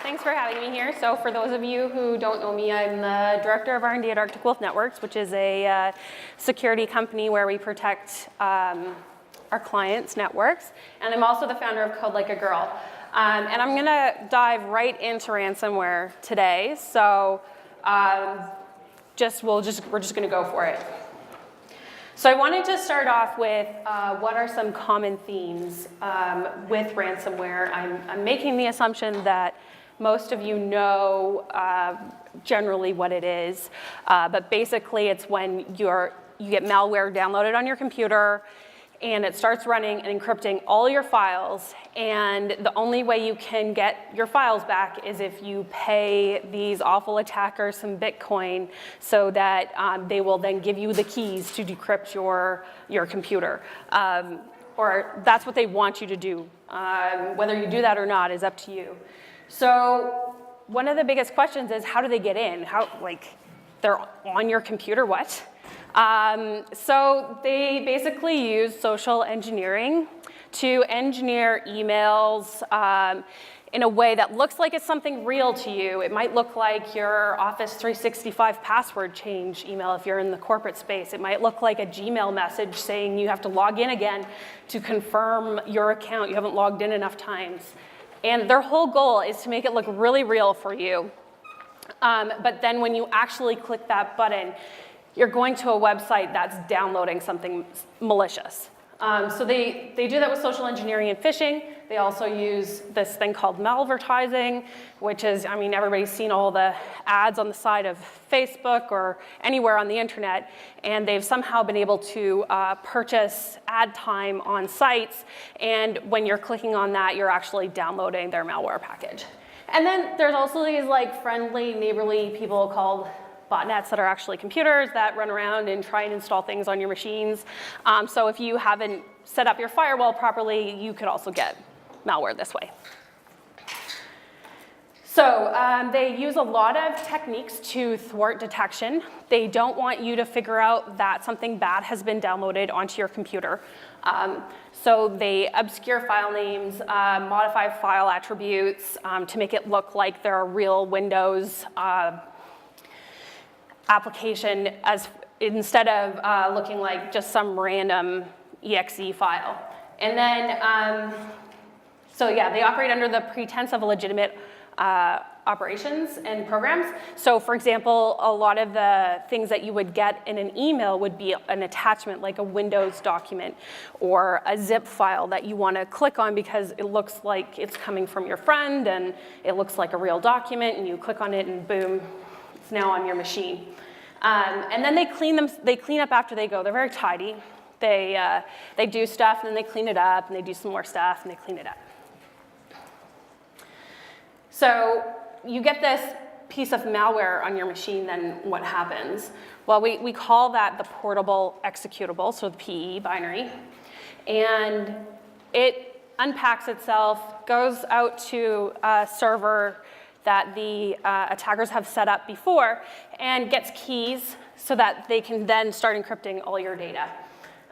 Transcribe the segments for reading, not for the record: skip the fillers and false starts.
thanks for having me here. So for those of you who don't know me, I'm the Director of R&D at Arctic Wolf Networks, which is a security company where we protect our clients' networks. And I'm also the founder of Code Like a Girl. And I'm gonna dive right into ransomware today. So we're just gonna go for it. So I wanted to start off with what are some common themes with ransomware. I'm making the assumption that most of you know generally what it is, but basically it's when you get malware downloaded on your computer and it starts running and encrypting all your files, and the only way you can get your files back is if you pay these awful attackers some Bitcoin so that they will then give you the keys to decrypt your computer. Or that's what they want you to do. Whether you do that or not is up to you. So one of the biggest questions is, how do they get in? They're on your computer, what? So they basically use social engineering to engineer emails in a way that looks like it's something real to you. It might look like your Office 365 password change email if you're in the corporate space. It might look like a Gmail message saying you have to log in again to confirm your account. You haven't logged in enough times. And their whole goal is to make it look really real for you. But then when you actually click that button, you're going to a website that's downloading something malicious. So they do that with social engineering and phishing. They also use this thing called malvertising, which is, I mean, everybody's seen all the ads on the side of Facebook or anywhere on the internet, and they've somehow been able to purchase ad time on sites, and when you're clicking on that, you're actually downloading their malware package. And then there's also these like friendly, neighborly people called botnets that are actually computers that run around and try and install things on your machines. So if you haven't set up your firewall properly, you could also get malware this way. So they use a lot of techniques to thwart detection. They don't want you to figure out that something bad has been downloaded onto your computer. So they obscure file names, modify file attributes to make it look like there are real Windows application instead of looking like just some random exe file. And then, so yeah, they operate under the pretense of legitimate operations and programs. So for example, a lot of the things that you would get in an email would be an attachment like a Windows document or a zip file that you want to click on because it looks like it's coming from your friend and it looks like a real document, and you click on it and boom, it's now on your machine. And then they clean up after they go. They're very tidy. They do stuff, and then they clean it up, and they do some more stuff, and they clean it up. So you get this piece of malware on your machine, then what happens? Well, we call that the portable executable, so the PE binary. And it unpacks itself, goes out to a server that the attackers have set up before, and gets keys so that they can then start encrypting all your data.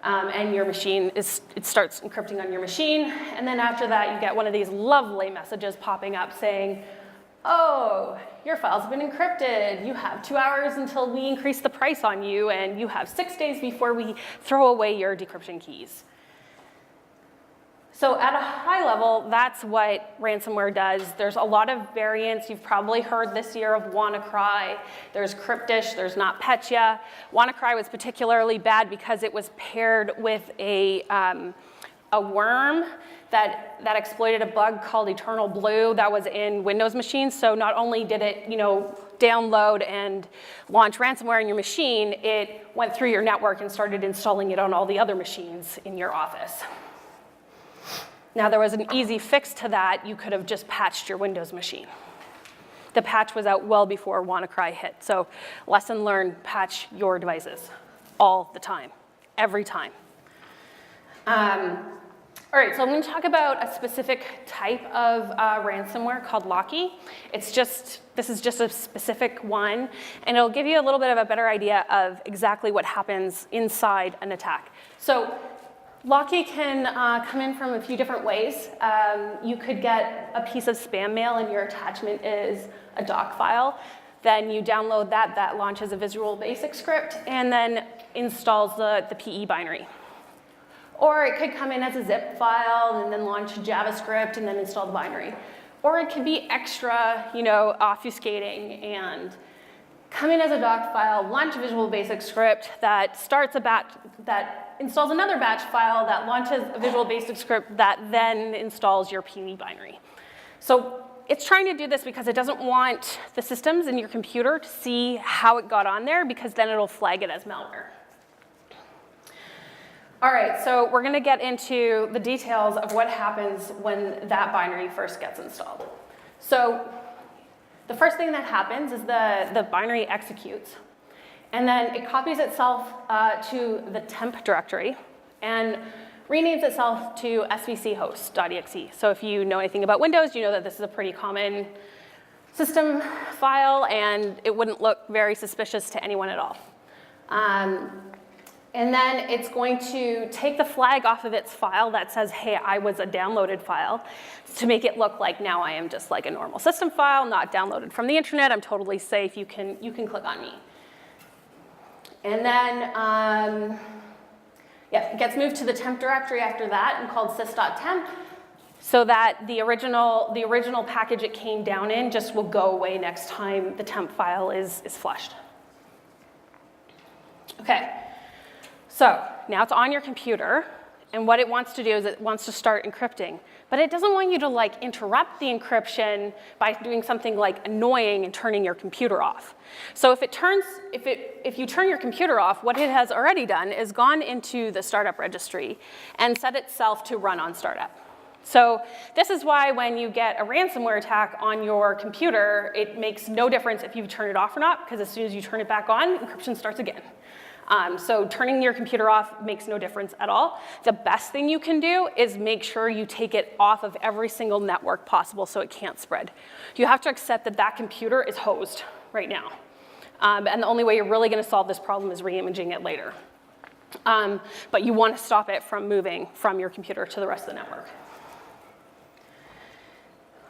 And your machine, it starts encrypting on your machine, and then after that you get one of these lovely messages popping up saying, oh, your files have been encrypted. You have 2 hours until we increase the price on you, and you have 6 days before we throw away your decryption keys. So at a high level, that's what ransomware does. There's a lot of variants. You've probably heard this year of WannaCry. There's CRYPSHED, there's NotPetya. WannaCry was particularly bad because it was paired with a worm that exploited a bug called Eternal Blue that was in Windows machines. So not only did it, download and launch ransomware in your machine, it went through your network and started installing it on all the other machines in your office. Now, there was an easy fix to that. You could have just patched your Windows machine. The patch was out well before WannaCry hit. So lesson learned, patch your devices all the time, every time. All right, so I'm going to talk about a specific type of ransomware called Locky. This is just a specific one, and it'll give you a little bit of a better idea of exactly what happens inside an attack. So Locky can come in from a few different ways. You could get a piece of spam mail and your attachment is a doc file. Then you download that, that launches a Visual Basic script and then installs the PE binary. Or it could come in as a zip file and then launch JavaScript and then install the binary. Or it could be extra, obfuscating and come in as a doc file, launch a Visual Basic script that starts a batch, that installs another batch file that launches a Visual Basic script that then installs your PE binary. So it's trying to do this because it doesn't want the systems in your computer to see how it got on there because then it'll flag it as malware. All right, so we're going to get into the details of what happens when that binary first gets installed. So the first thing that happens is the binary executes, and then it copies itself to the temp directory and renames itself to svchost.exe. So if you know anything about Windows, you know that this is a pretty common system file, and it wouldn't look very suspicious to anyone at all. And then it's going to take the flag off of its file that says, hey, I was a downloaded file, to make it look like now I am just like a normal system file, not downloaded from the internet. I'm totally safe. You can click on me. And then, it gets moved to the temp directory after that and called sys.temp, so that the original package it came down in just will go away next time the temp file is flushed. Okay. So now it's on your computer, and what it wants to do is it wants to start encrypting. But it doesn't want you to interrupt the encryption by doing something annoying and turning your computer off. So if you turn your computer off, what it has already done is gone into the startup registry and set itself to run on startup. So this is why when you get a ransomware attack on your computer, it makes no difference if you turn it off or not, because as soon as you turn it back on, encryption starts again. So turning your computer off makes no difference at all. The best thing you can do is make sure you take it off of every single network possible so it can't spread. You have to accept that that computer is hosed right now. And the only way you're really going to solve this problem is re-imaging it later. But you want to stop it from moving from your computer to the rest of the network.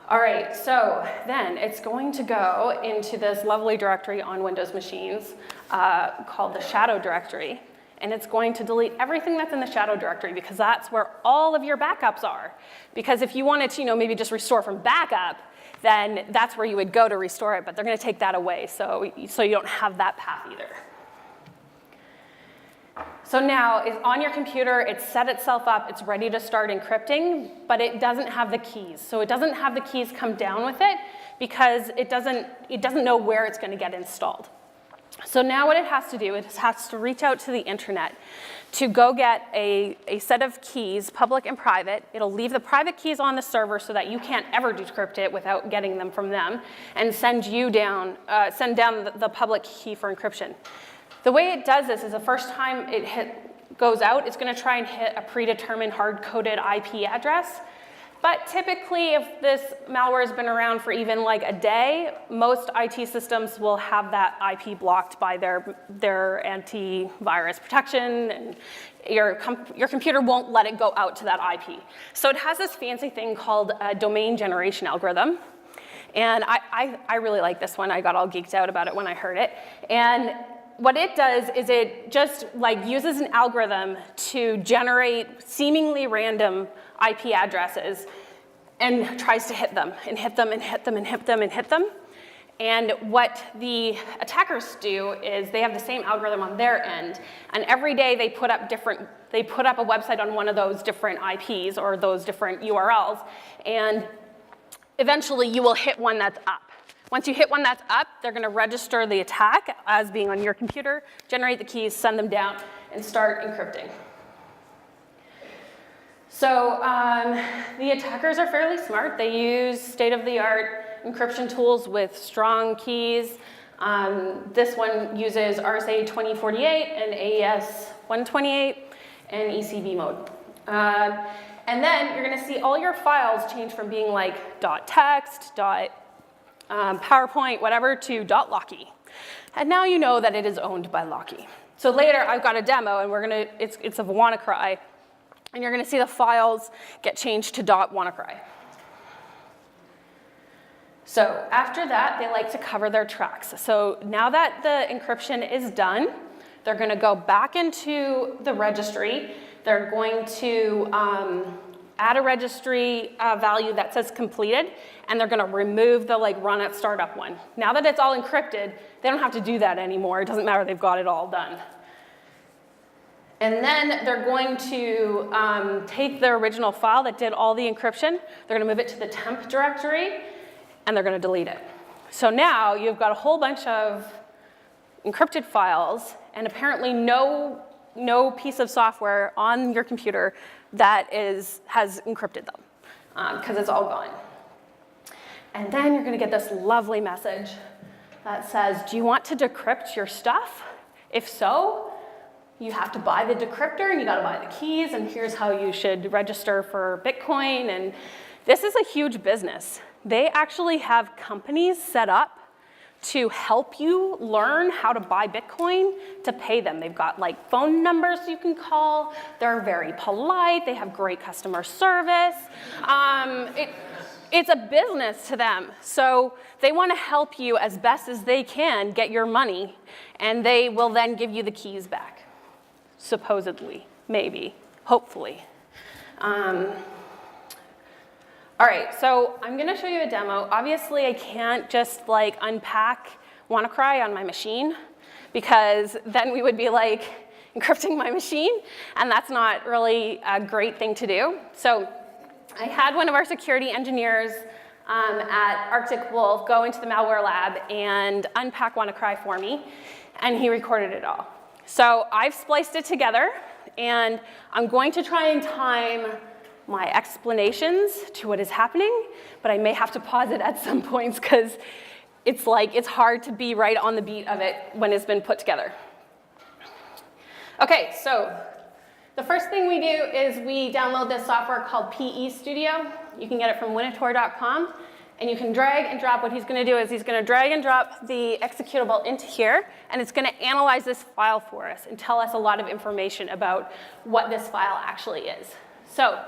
All right, so then it's going to go into this lovely directory on Windows machines called the shadow directory. And it's going to delete everything that's in the shadow directory because that's where all of your backups are. Because if you wanted to, maybe just restore from backup, then that's where you would go to restore it. But they're going to take that away, so you don't have that path either. So now it's on your computer, it's set itself up, it's ready to start encrypting, but it doesn't have the keys. So it doesn't have the keys come down with it because it doesn't know where it's going to get installed. So now what it has to do, it has to reach out to the internet to go get a set of keys, public and private. It'll leave the private keys on the server so that you can't ever decrypt it without getting them from them, and send down the public key for encryption. The way it does this is the first time it goes out, it's going to try and hit a predetermined hard-coded IP address. But typically, if this malware has been around for even a day, most IT systems will have that IP blocked by their antivirus protection, and your computer won't let it go out to that IP. So it has this fancy thing called a domain generation algorithm. And I really like this one. I got all geeked out about it when I heard it. And what it does is it just uses an algorithm to generate seemingly random IP addresses and tries to hit them and hit them and hit them and hit them and hit them. And what the attackers do is they have the same algorithm on their end, and every day they put up a website on one of those different IPs or those different URLs, and eventually you will hit one that's up. Once you hit one that's up, they're going to register the attack as being on your computer, generate the keys, send them down, and start encrypting. So the attackers are fairly smart. They use state-of-the-art encryption tools with strong keys. This one uses RSA 2048 and AES 128 and ECV mode. And then you're going to see all your files change from being .text, PowerPoint, whatever, to .locky. And now you know that it is owned by Locky. So later, I've got a demo, and it's of WannaCry. and you're going to see the files get changed to .WannaCry. So after that, they like to cover their tracks. So now that the encryption is done, they're going to go back into the registry. They're going to add a registry value that says completed, and they're going to remove the run at startup one. Now that it's all encrypted, they don't have to do that anymore. It doesn't matter, they've got it all done. And then they're going to take the original file that did all the encryption, they're going to move it to the temp directory, and they're going to delete it. So now you've got a whole bunch of encrypted files, and apparently no piece of software on your computer that has encrypted them, because it's all gone. And then you're going to get this lovely message that says, do you want to decrypt your stuff? If so, you have to buy the decryptor, and you got to buy the keys, and here's how you should register for Bitcoin. And this is a huge business. They actually have companies set up to help you learn how to buy Bitcoin to pay them. They've got phone numbers you can call. They're very polite. They have great customer service. It's a business to them. So they want to help you as best as they can get your money, and they will then give you the keys back. Supposedly, maybe, hopefully. All right, so I'm going to show you a demo. Obviously, I can't just unpack WannaCry on my machine, because then we would be encrypting my machine, and that's not really a great thing to do. So I had one of our security engineers at Arctic Wolf go into the malware lab and unpack WannaCry for me, and he recorded it all. So I've spliced it together, and I'm going to try and time my explanations to what is happening, but I may have to pause it at some points, because it's hard to be right on the beat of it when it's been put together. Okay, so the first thing we do is we download this software called PE Studio. You can get it from winator.com, and you can drag and drop. What he's going to do is he's going to drag and drop the executable into here, and it's going to analyze this file for us and tell us a lot of information about what this file actually is. So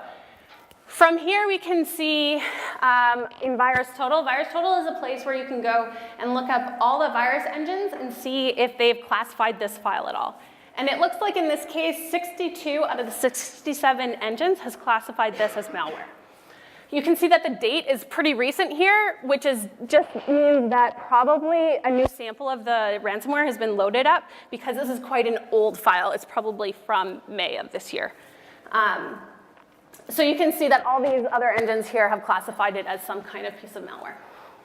from here, we can see in VirusTotal. VirusTotal is a place where you can go and look up all the virus engines and see if they've classified this file at all. And it looks like in this case, 62 out of the 67 engines has classified this as malware. You can see that the date is pretty recent here, which is just means that probably a new sample of the ransomware has been loaded up, because this is quite an old file. It's probably from May of this year. So you can see that all these other engines here have classified it as some kind of piece of malware.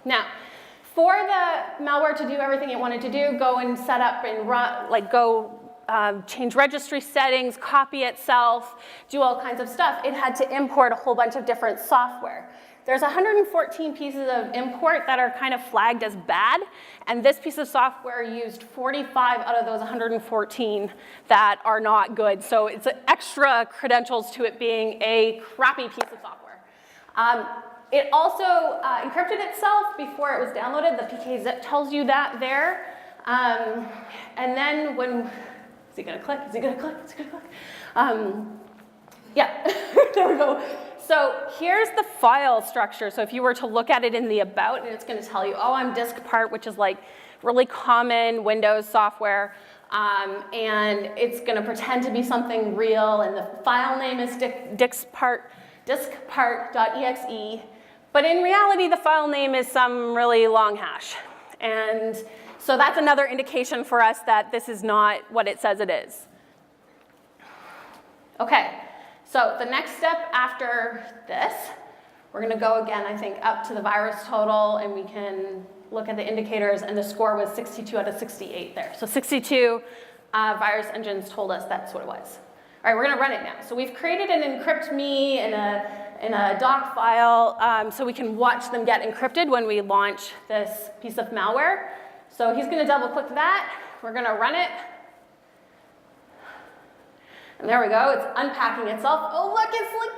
Now, for the malware to do everything it wanted to do, go and set up and run, change registry settings, copy itself, do all kinds of stuff, it had to import a whole bunch of different software. There's 114 pieces of import that are kind of flagged as bad, and this piece of software used 45 out of those 114 that are not good. So it's extra credentials to it being a crappy piece of software. It also encrypted itself before it was downloaded. The PKZip tells you that there. And then when, is he gonna click? Is he gonna click? Is he gonna click? Yeah, there we go. So here's the file structure. So if you were to look at it in the about, and it's going to tell you, oh, I'm disk part, which is really common Windows software. And it's going to pretend to be something real. And the file name is diskpart.exe. But in reality, the file name is some really long hash. And so that's another indication for us that this is not what it says it is. Okay. So the next step after this, we're going to go again, I think, up to the VirusTotal, and we can look at the indicators, and the score was 62 out of 68 there. So 62 virus engines told us that's what it was. All right, we're going to run it now. So we've created an encrypt me in a doc file, so we can watch them get encrypted when we launch this piece of malware. So he's going to double click that. We're going to run it. And there we go, it's unpacking itself. Oh, look,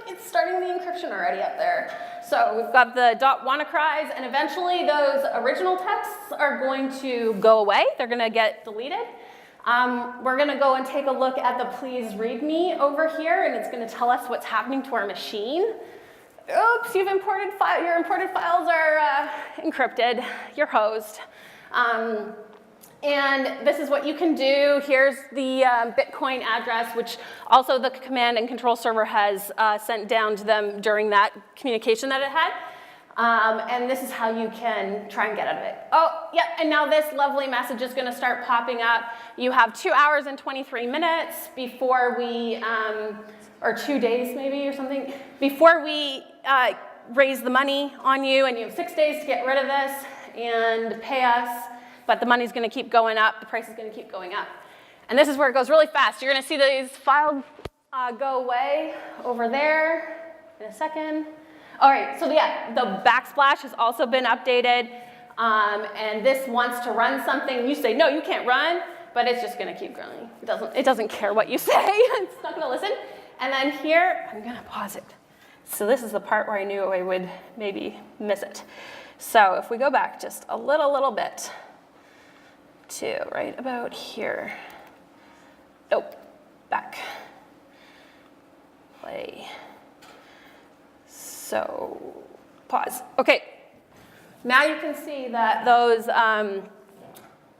it's starting the encryption already up there. So we've got the .WannaCries, and eventually those original texts are going to go away. They're going to get deleted. We're going to go and take a look at the please read me over here, and it's going to tell us what's happening to our machine. Oops, your imported files are encrypted. You're hosed. And this is what you can do. Here's the Bitcoin address, which also the command and control server has sent down to them during that communication that it had. And this is how you can try and get out of it. Oh, yep, and now this lovely message is going to start popping up. You have 2 hours and 23 minutes before we, or 2 days maybe or something, before we raise the money on you, and you have 6 days to get rid of this and pay us, but the money's going to keep going up, the price is going to keep going up. And this is where it goes really fast. You're going to see these files go away over there in a second. All right, so yeah, the backsplash has also been updated, and this wants to run something. You say, no, you can't run, but it's just gonna keep growing. It doesn't care what you say. It's not gonna listen. And then here, I'm gonna pause it. So this is the part where I knew I would maybe miss it. So if we go back just a little bit to right about here. Oh, back. Play. So, pause. Okay, now you can see that those, the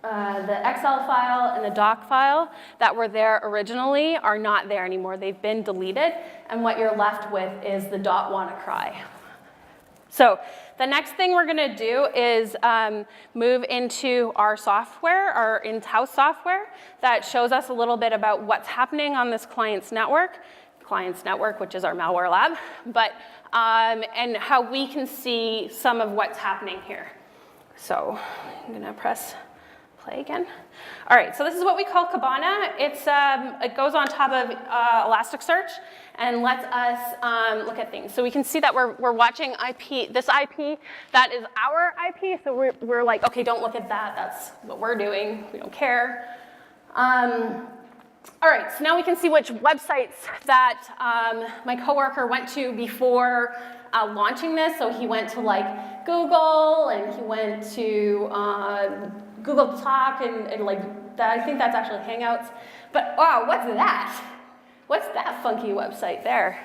Excel file and the doc file that were there originally are not there anymore. They've been deleted, and what you're left with is the .WannaCry. So, the next thing we're gonna do is move into our software, our in-house software, that shows us a little bit about what's happening on this client's network, which is our malware lab, but and how we can see some of what's happening here. So I'm gonna press play again. All right, so this is what we call Kibana. It goes on top of Elasticsearch and lets us look at things. So we can see that we're watching IP, this IP, that is our IP, so we're like, okay, don't look at that, that's what we're doing, we don't care. All right, so now we can see which websites that my coworker went to before launching this. So he went to like Google, and he went to Google Talk, and like that. I think that's actually Hangouts. But wow, what's that? What's that funky website there?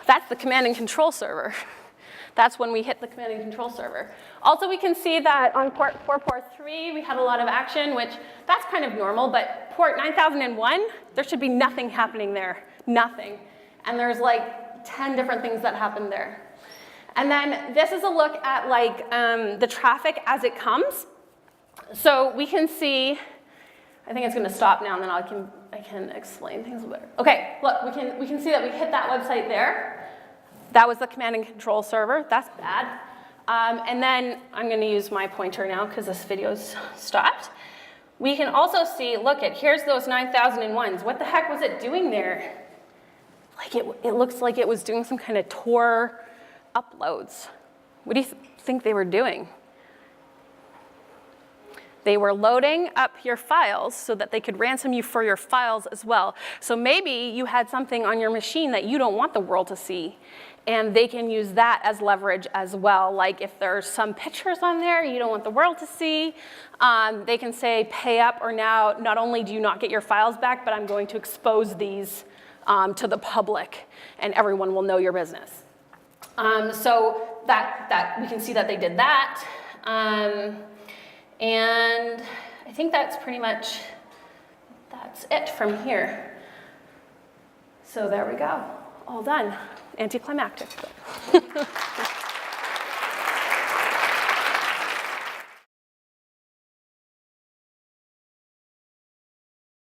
That's the command and control server. That's when we hit the command and control server. Also, we can see that on port 443, we had a lot of action, which that's kind of normal, but port 9001, there should be nothing happening there, nothing. And there's like 10 different things that happen there. And then this is a look at like the traffic as it comes. So we can see, I think it's gonna stop now, and then I can explain things better. Okay, look, we can see that we hit that website there. That was the command and control server. That's bad. And then I'm going to use my pointer now because this video's stopped. We can also see, look at, here's those 9001s. What the heck was it doing there? Like it looks like it was doing some kind of Tor uploads. What do you think they were doing? They were loading up your files so that they could ransom you for your files as well. So maybe you had something on your machine that you don't want the world to see, and they can use that as leverage as well. Like if there's some pictures on there you don't want the world to see, they can say pay up, or now not only do you not get your files back, but I'm going to expose these to the public, and everyone will know your business. So that we can see that they did that. And I think that's pretty much, that's it from here. So there we go, all done. Anticlimactic.